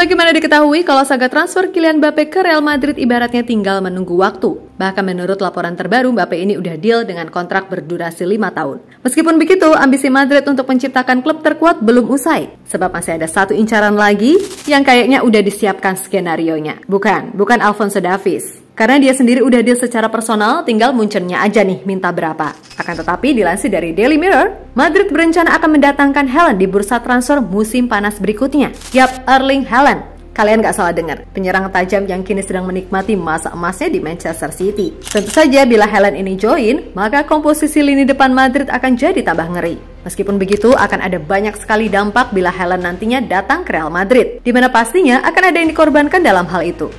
Sebagaimana diketahui, kalau saga transfer Kylian Mbappe ke Real Madrid ibaratnya tinggal menunggu waktu. Bahkan menurut laporan terbaru, Mbappe ini udah deal dengan kontrak berdurasi 5 tahun. Meskipun begitu, ambisi Madrid untuk menciptakan klub terkuat belum usai. Sebab masih ada satu incaran lagi yang kayaknya udah disiapkan skenarionya. Bukan Alphonso Davies. Karena dia sendiri udah deal secara personal, tinggal Munchennya aja nih minta berapa. Akan tetapi dilansir dari Daily Mirror, Madrid berencana akan mendatangkan Haaland di bursa transfer musim panas berikutnya. Yap, Erling Haaland. Kalian gak salah dengar, penyerang tajam yang kini sedang menikmati masa emasnya di Manchester City. Tentu saja bila Haaland ini join, maka komposisi lini depan Madrid akan jadi tambah ngeri. Meskipun begitu, akan ada banyak sekali dampak bila Haaland nantinya datang ke Real Madrid, di mana pastinya akan ada yang dikorbankan dalam hal itu.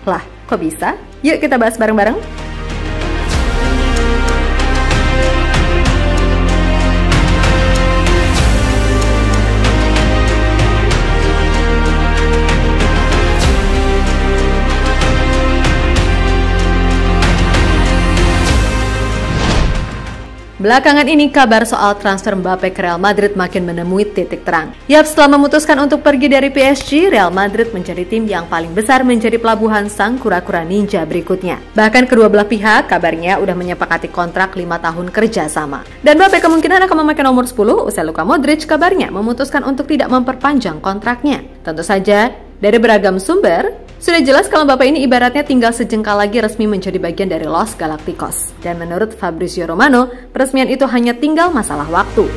Lah, kok bisa? Yuk kita bahas bareng-bareng. Belakangan ini kabar soal transfer Mbappe ke Real Madrid makin menemui titik terang. Yap, setelah memutuskan untuk pergi dari PSG, Real Madrid menjadi tim yang paling besar menjadi pelabuhan sang kura-kura ninja berikutnya. Bahkan kedua belah pihak kabarnya udah menyepakati kontrak 5 tahun kerja sama. Dan Mbappe kemungkinan akan memakai nomor 10, usai Luka Modric kabarnya memutuskan untuk tidak memperpanjang kontraknya. Tentu saja, dari beragam sumber, sudah jelas kalau Mbappe ini ibaratnya tinggal sejengkal lagi resmi menjadi bagian dari Los Galacticos. Dan menurut Fabrizio Romano, peresmian itu hanya tinggal masalah waktu.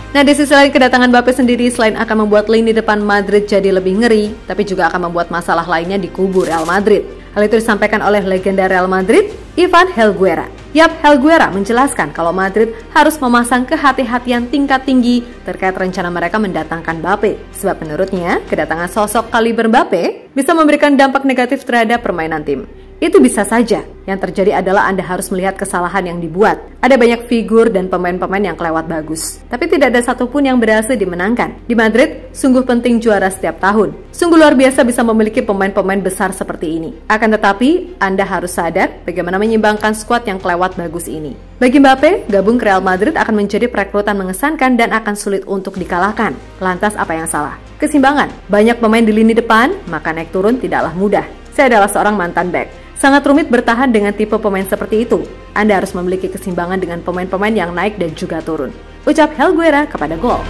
Nah, di sisi lain kedatangan Mbappe sendiri selain akan membuat lini depan Madrid jadi lebih ngeri, tapi juga akan membuat masalah lainnya di kubu Real Madrid. Hal itu disampaikan oleh legenda Real Madrid, Ivan Helguera. Yap, Helguera menjelaskan kalau Madrid harus memasang kehati-hatian tingkat tinggi terkait rencana mereka mendatangkan Mbappe. Sebab menurutnya, kedatangan sosok kaliber Mbappe bisa memberikan dampak negatif terhadap permainan tim. Itu bisa saja. Yang terjadi adalah Anda harus melihat kesalahan yang dibuat. Ada banyak figur dan pemain-pemain yang kelewat bagus. Tapi tidak ada satupun yang berhasil dimenangkan. Di Madrid, sungguh penting juara setiap tahun. Sungguh luar biasa bisa memiliki pemain-pemain besar seperti ini. Akan tetapi, Anda harus sadar bagaimana menyimbangkan skuad yang kelewat bagus ini. Bagi Mbappe, gabung ke Real Madrid akan menjadi perekrutan mengesankan dan akan sulit untuk dikalahkan. Lantas apa yang salah? Keseimbangan. Banyak pemain di lini depan, maka naik turun tidaklah mudah. Saya adalah seorang mantan bek. Sangat rumit bertahan dengan tipe pemain seperti itu. Anda harus memiliki keseimbangan dengan pemain-pemain yang naik dan juga turun. Ucap Helguera kepada Gol.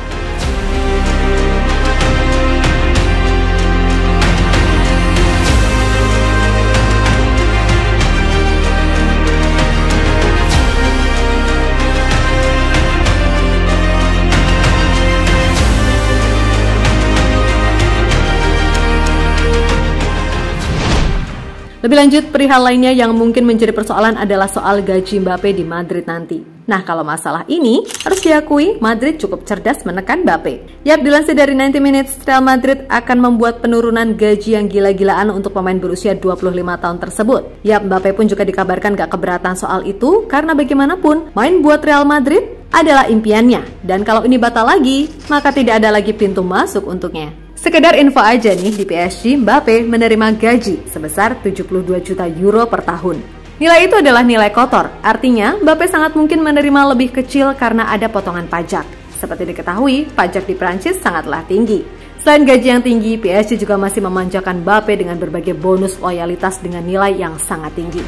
Lebih lanjut, perihal lainnya yang mungkin menjadi persoalan adalah soal gaji Mbappe di Madrid nanti. Nah, kalau masalah ini, harus diakui Madrid cukup cerdas menekan Mbappe. Yap, dilansir dari 90 Minutes, Real Madrid akan membuat penurunan gaji yang gila-gilaan untuk pemain berusia 25 tahun tersebut. Yap, Mbappe pun juga dikabarkan gak keberatan soal itu, karena bagaimanapun, main buat Real Madrid adalah impiannya. Dan kalau ini batal lagi, maka tidak ada lagi pintu masuk untuknya. Sekedar info aja nih, di PSG, Mbappe menerima gaji sebesar 72 juta euro per tahun. Nilai itu adalah nilai kotor, artinya Mbappe sangat mungkin menerima lebih kecil karena ada potongan pajak. Seperti diketahui, pajak di Prancis sangatlah tinggi. Selain gaji yang tinggi, PSG juga masih memanjakan Mbappe dengan berbagai bonus loyalitas dengan nilai yang sangat tinggi.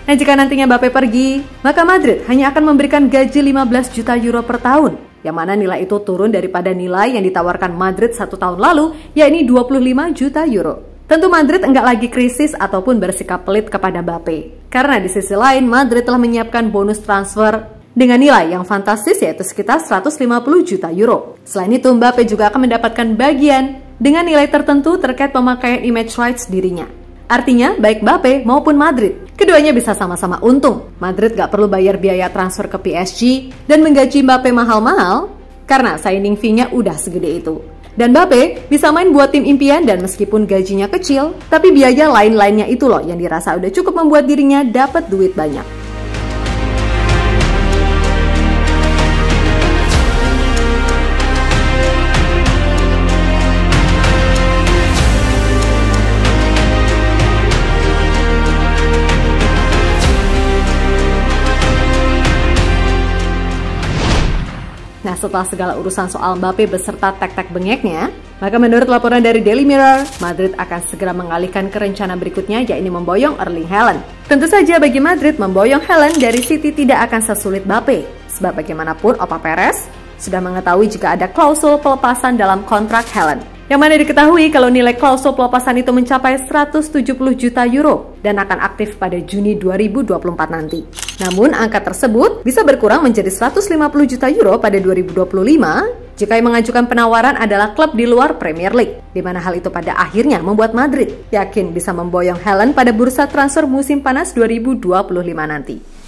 Nah, jika nantinya Mbappe pergi, maka Madrid hanya akan memberikan gaji 15 juta euro per tahun, yang mana nilai itu turun daripada nilai yang ditawarkan Madrid 1 tahun lalu, yakni 25 juta euro. Tentu Madrid enggak lagi krisis ataupun bersikap pelit kepada Mbappe, karena di sisi lain Madrid telah menyiapkan bonus transfer dengan nilai yang fantastis yaitu sekitar 150 juta euro. Selain itu, Mbappe juga akan mendapatkan bagian dengan nilai tertentu terkait pemakaian image rights dirinya. Artinya, baik Mbappe maupun Madrid keduanya bisa sama-sama untung. Madrid gak perlu bayar biaya transfer ke PSG dan menggaji Mbappe mahal-mahal karena signing fee-nya udah segede itu. Dan Mbappe bisa main buat tim impian dan meskipun gajinya kecil, tapi biaya lain-lainnya itu loh yang dirasa udah cukup membuat dirinya dapat duit banyak. Nah, setelah segala urusan soal Mbappe beserta tek-tek bengeknya, maka menurut laporan dari Daily Mirror, Madrid akan segera mengalihkan ke rencana berikutnya, yakni memboyong Erling Haaland. Tentu saja bagi Madrid, memboyong Haaland dari City tidak akan sesulit Mbappe, sebab bagaimanapun Opa Perez sudah mengetahui jika ada klausul pelepasan dalam kontrak Haaland. Yang mana diketahui kalau nilai klausul pelepasan itu mencapai 170 juta euro dan akan aktif pada Juni 2024 nanti. Namun angka tersebut bisa berkurang menjadi 150 juta euro pada 2025 jika yang mengajukan penawaran adalah klub di luar Premier League, di mana hal itu pada akhirnya membuat Madrid yakin bisa memboyong Haaland pada bursa transfer musim panas 2025 nanti.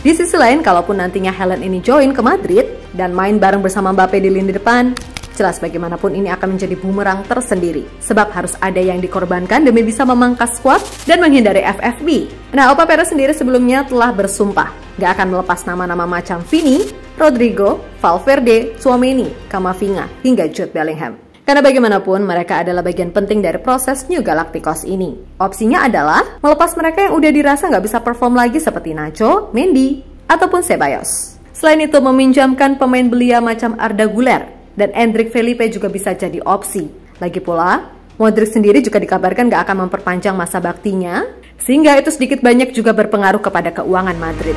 Di sisi lain, kalaupun nantinya Haaland ini join ke Madrid dan main bareng bersama Mbappe di lini depan, jelas bagaimanapun ini akan menjadi bumerang tersendiri. Sebab harus ada yang dikorbankan demi bisa memangkas skuad dan menghindari FFB. Nah, Opa Perez sendiri sebelumnya telah bersumpah gak akan melepas nama-nama macam Vini, Rodrigo, Valverde, Tchouaméni, Camavinga, hingga Jude Bellingham. Karena bagaimanapun mereka adalah bagian penting dari proses New Galacticos ini. Opsinya adalah melepas mereka yang udah dirasa nggak bisa perform lagi seperti Nacho, Mendy, ataupun Ceballos. Selain itu meminjamkan pemain belia macam Arda Güler dan Endrick Felipe juga bisa jadi opsi. Lagi pula, Modric sendiri juga dikabarkan nggak akan memperpanjang masa baktinya, sehingga itu sedikit banyak juga berpengaruh kepada keuangan Madrid.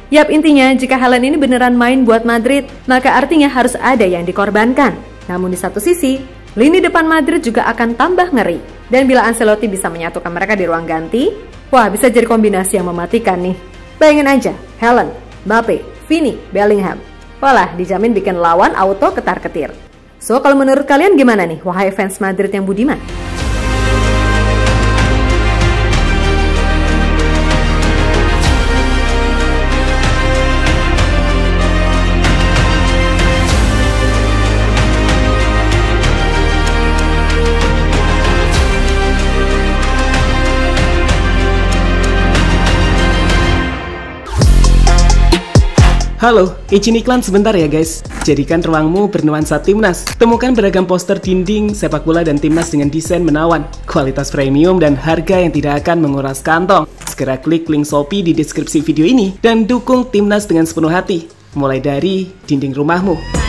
Yap, intinya jika Haaland ini beneran main buat Madrid, maka artinya harus ada yang dikorbankan. Namun di satu sisi, lini depan Madrid juga akan tambah ngeri. Dan bila Ancelotti bisa menyatukan mereka di ruang ganti, wah bisa jadi kombinasi yang mematikan nih. Bayangin aja, Haaland, Mbappe, Vini, Bellingham. Walah, dijamin bikin lawan auto ketar-ketir. So, kalau menurut kalian gimana nih, wahai fans Madrid yang budiman? Halo, izin iklan sebentar ya guys. Jadikan ruangmu bernuansa timnas. Temukan beragam poster dinding, sepak bola dan timnas dengan desain menawan, kualitas premium dan harga yang tidak akan menguras kantong. Segera klik link Shopee di deskripsi video ini dan dukung timnas dengan sepenuh hati. Mulai dari dinding rumahmu.